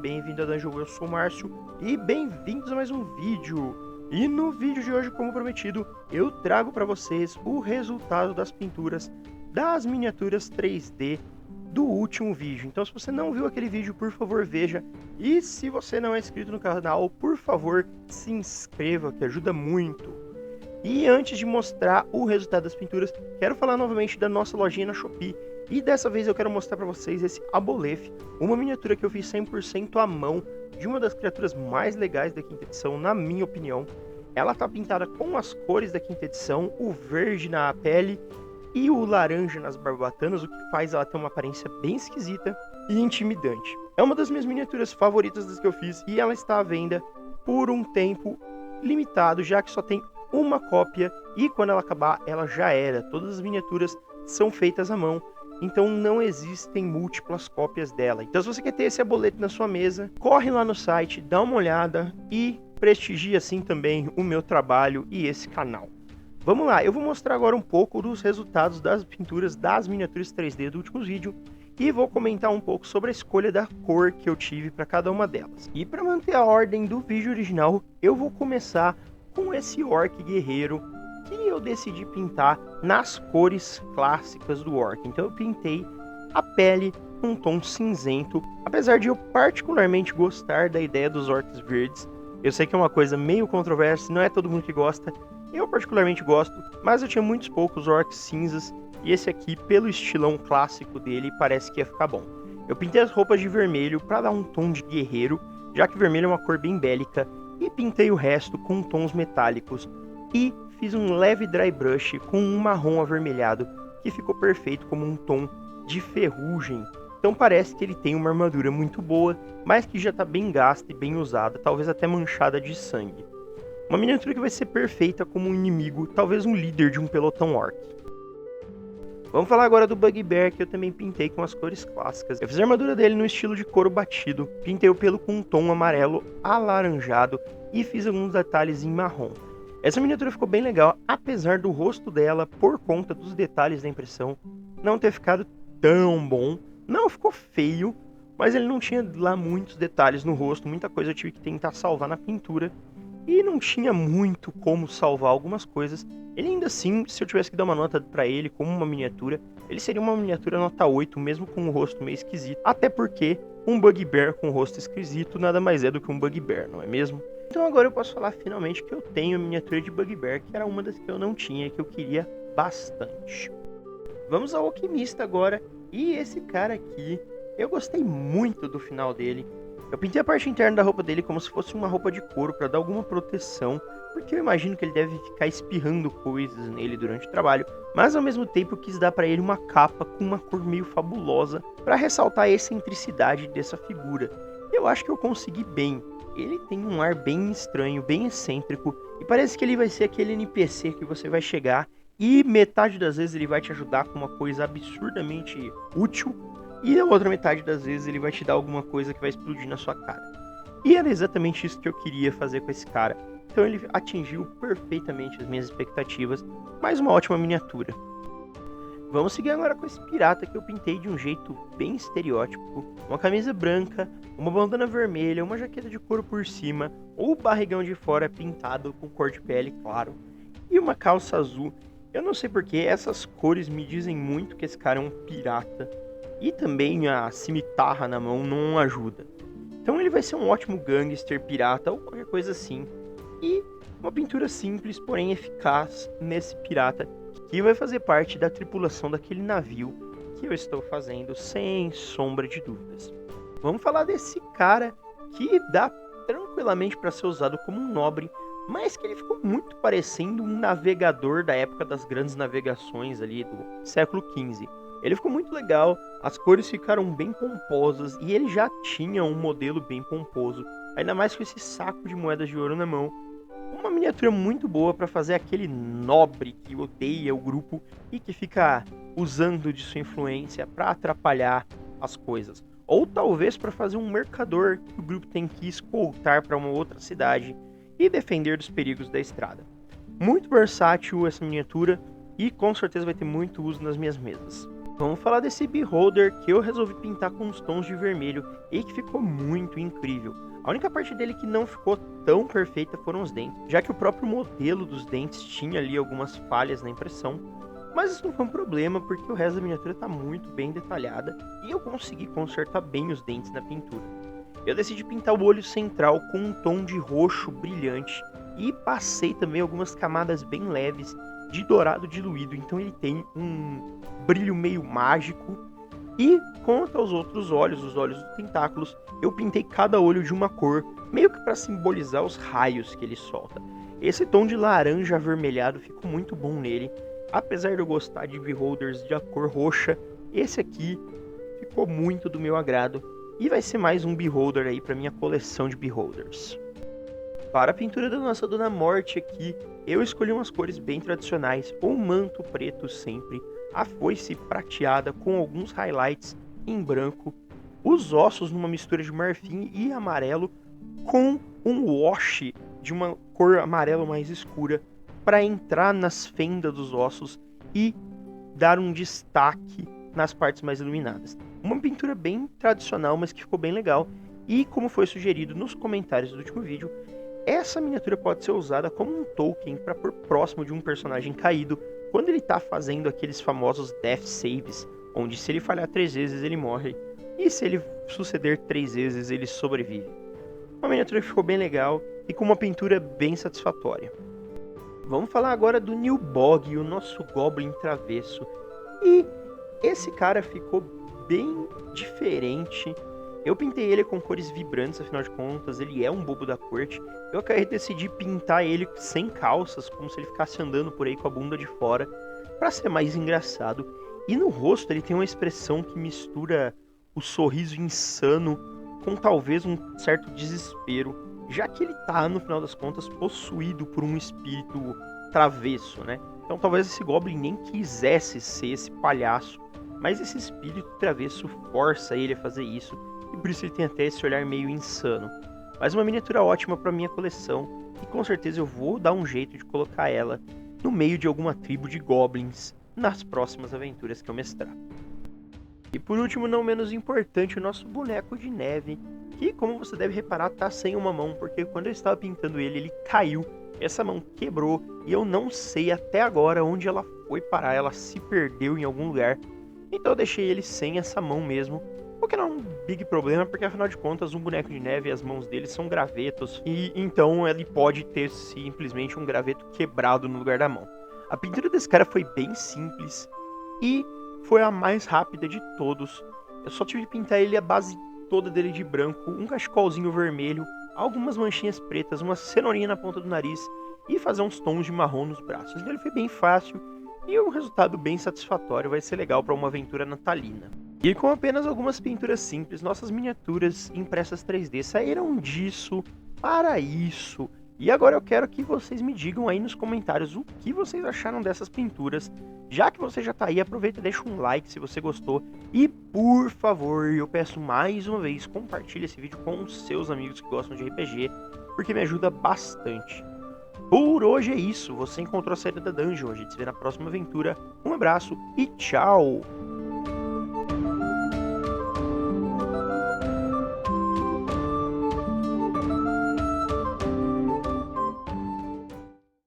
bem-vindo a Dungeon, eu sou o Márcio e bem-vindos a mais um vídeo. E no vídeo de hoje, como prometido, eu trago para vocês o resultado das pinturas das miniaturas 3D do último vídeo. Então se você não viu aquele vídeo, por favor veja. E se você não é inscrito no canal, por favor se inscreva, que ajuda muito. E antes de mostrar o resultado das pinturas, quero falar novamente da nossa lojinha na Shopee. E dessa vez eu quero mostrar para vocês esse Aboleth, uma miniatura que eu fiz 100% à mão, de uma das criaturas mais legais da quinta edição, na minha opinião. Ela tá pintada com as cores da quinta edição, o verde na pele e o laranja nas barbatanas, o que faz ela ter uma aparência bem esquisita e intimidante. É uma das minhas miniaturas favoritas das que eu fiz e ela está à venda por um tempo limitado, já que só tem uma cópia e quando ela acabar, ela já era. Todas as miniaturas são feitas à mão. Então não existem múltiplas cópias dela. Então se você quer ter esse Aboleth na sua mesa, corre lá no site, dá uma olhada e prestigia assim também o meu trabalho e esse canal. Vamos lá, eu vou mostrar agora um pouco dos resultados das pinturas das miniaturas 3D do último vídeo e vou comentar um pouco sobre a escolha da cor que eu tive para cada uma delas. E para manter a ordem do vídeo original, eu vou começar com esse orc guerreiro que eu decidi pintar nas cores clássicas do orc. Então eu pintei a pele com um tom cinzento, apesar de eu particularmente gostar da ideia dos orcs verdes. Eu sei que é uma coisa meio controversa, não é todo mundo que gosta, eu particularmente gosto, mas eu tinha muitos poucos orcs cinzas, e esse aqui, pelo estilão clássico dele, parece que ia ficar bom. Eu pintei as roupas de vermelho para dar um tom de guerreiro, já que vermelho é uma cor bem bélica, e pintei o resto com tons metálicos, e fiz um leve dry brush com um marrom avermelhado, que ficou perfeito como um tom de ferrugem. Então parece que ele tem uma armadura muito boa, mas que já está bem gasta e bem usada, talvez até manchada de sangue. Uma miniatura que vai ser perfeita como um inimigo, talvez um líder de um pelotão orc. Vamos falar agora do Bugbear, que eu também pintei com as cores clássicas. Eu fiz a armadura dele no estilo de couro batido, pintei o pelo com um tom amarelo alaranjado e fiz alguns detalhes em marrom. Essa miniatura ficou bem legal, apesar do rosto dela, por conta dos detalhes da impressão, não ter ficado tão bom. Não ficou feio, mas ele não tinha lá muitos detalhes no rosto, muita coisa eu tive que tentar salvar na pintura. E não tinha muito como salvar algumas coisas. Ele ainda assim, se eu tivesse que dar uma nota pra ele como uma miniatura, ele seria uma miniatura nota 8, mesmo com o rosto meio esquisito. Até porque um Bugbear com o rosto esquisito nada mais é do que um Bugbear, não é mesmo? Então agora eu posso falar finalmente que eu tenho a miniatura de Bugbear, que era uma das que eu não tinha e que eu queria bastante. Vamos ao Alquimista agora, e esse cara aqui, eu gostei muito do final dele. Eu pintei a parte interna da roupa dele como se fosse uma roupa de couro para dar alguma proteção, porque eu imagino que ele deve ficar espirrando coisas nele durante o trabalho, mas ao mesmo tempo eu quis dar para ele uma capa com uma cor meio fabulosa para ressaltar a excentricidade dessa figura. Eu acho que eu consegui bem. Ele tem um ar bem estranho, bem excêntrico, e parece que ele vai ser aquele NPC que você vai chegar e metade das vezes ele vai te ajudar com uma coisa absurdamente útil, e a outra metade das vezes ele vai te dar alguma coisa que vai explodir na sua cara. E era exatamente isso que eu queria fazer com esse cara, então ele atingiu perfeitamente as minhas expectativas, mais uma ótima miniatura. Vamos seguir agora com esse pirata que eu pintei de um jeito bem estereótipo. Uma camisa branca, uma bandana vermelha, uma jaqueta de couro por cima, o barrigão de fora pintado com cor de pele, claro, e uma calça azul. Eu não sei porque essas cores me dizem muito que esse cara é um pirata, e também a cimitarra na mão não ajuda. Então ele vai ser um ótimo gangster, pirata ou qualquer coisa assim. E uma pintura simples, porém eficaz nesse pirata, que vai fazer parte da tripulação daquele navio que eu estou fazendo sem sombra de dúvidas. Vamos falar desse cara que dá tranquilamente para ser usado como um nobre, mas que ele ficou muito parecendo um navegador da época das grandes navegações ali do século XV. Ele ficou muito legal, as cores ficaram bem pomposas e ele já tinha um modelo bem pomposo, ainda mais com esse saco de moedas de ouro na mão. Uma miniatura muito boa para fazer aquele nobre que odeia o grupo e que fica usando de sua influência para atrapalhar as coisas. Ou talvez para fazer um mercador que o grupo tem que escoltar para uma outra cidade e defender dos perigos da estrada. Muito versátil essa miniatura e com certeza vai ter muito uso nas minhas mesas. Vamos falar desse Beholder que eu resolvi pintar com uns tons de vermelho e que ficou muito incrível. A única parte dele que não ficou tão perfeita foram os dentes, já que o próprio modelo dos dentes tinha ali algumas falhas na impressão, mas isso não foi um problema porque o resto da miniatura está muito bem detalhada e eu consegui consertar bem os dentes na pintura. Eu decidi pintar o olho central com um tom de roxo brilhante e passei também algumas camadas bem leves de dourado diluído, então ele tem um brilho meio mágico. E quanto aos outros olhos, os olhos dos tentáculos, eu pintei cada olho de uma cor, meio que para simbolizar os raios que ele solta. Esse tom de laranja avermelhado ficou muito bom nele, apesar de eu gostar de beholders de cor roxa, esse aqui ficou muito do meu agrado e vai ser mais um beholder aí para minha coleção de beholders. Para a pintura da nossa Dona Morte aqui, eu escolhi umas cores bem tradicionais, um manto preto sempre, a foice prateada com alguns highlights em branco, os ossos numa mistura de marfim e amarelo com um wash de uma cor amarelo mais escura para entrar nas fendas dos ossos e dar um destaque nas partes mais iluminadas. Uma pintura bem tradicional, mas que ficou bem legal e, como foi sugerido nos comentários do último vídeo, essa miniatura pode ser usada como um token para pôr próximo de um personagem caído quando ele está fazendo aqueles famosos death saves, onde se ele falhar 3 vezes ele morre e se ele suceder 3 vezes ele sobrevive. Uma miniatura que ficou bem legal e com uma pintura bem satisfatória. Vamos falar agora do Nilbog, o nosso Goblin travesso. E esse cara ficou bem diferente. Eu pintei ele com cores vibrantes, afinal de contas, ele é um bobo da corte. Eu decidi pintar ele sem calças, como se ele ficasse andando por aí com a bunda de fora, para ser mais engraçado. E no rosto ele tem uma expressão que mistura o sorriso insano com talvez um certo desespero, já que ele tá, no final das contas, possuído por um espírito travesso, né? Então talvez esse Goblin nem quisesse ser esse palhaço, mas esse espírito travesso força ele a fazer isso, e por isso ele tem até esse olhar meio insano. Mas uma miniatura ótima para minha coleção, e com certeza eu vou dar um jeito de colocar ela no meio de alguma tribo de Goblins nas próximas aventuras que eu mestrar. E por último, não menos importante, o nosso boneco de neve, que, como você deve reparar, tá sem uma mão, porque quando eu estava pintando ele, ele caiu, essa mão quebrou, e eu não sei até agora onde ela foi parar, ela se perdeu em algum lugar, então eu deixei ele sem essa mão mesmo, o que não é um big problema, porque afinal de contas, um boneco de neve e as mãos dele são gravetos, e então ele pode ter simplesmente um graveto quebrado no lugar da mão. A pintura desse cara foi bem simples, e foi a mais rápida de todos. Eu só tive que pintar ele a base toda dele de branco, um cachecolzinho vermelho, algumas manchinhas pretas, uma cenourinha na ponta do nariz e fazer uns tons de marrom nos braços. Então ele foi bem fácil e um resultado bem satisfatório, vai ser legal para uma aventura natalina. E com apenas algumas pinturas simples, nossas miniaturas impressas 3D saíram disso para isso. E agora eu quero que vocês me digam aí nos comentários o que vocês acharam dessas pinturas. Já que você já tá aí, aproveita e deixa um like se você gostou. E por favor, eu peço mais uma vez, compartilhe esse vídeo com os seus amigos que gostam de RPG, porque me ajuda bastante. Por hoje é isso, você encontrou a saída da dungeon, a gente se vê na próxima aventura. Um abraço e tchau!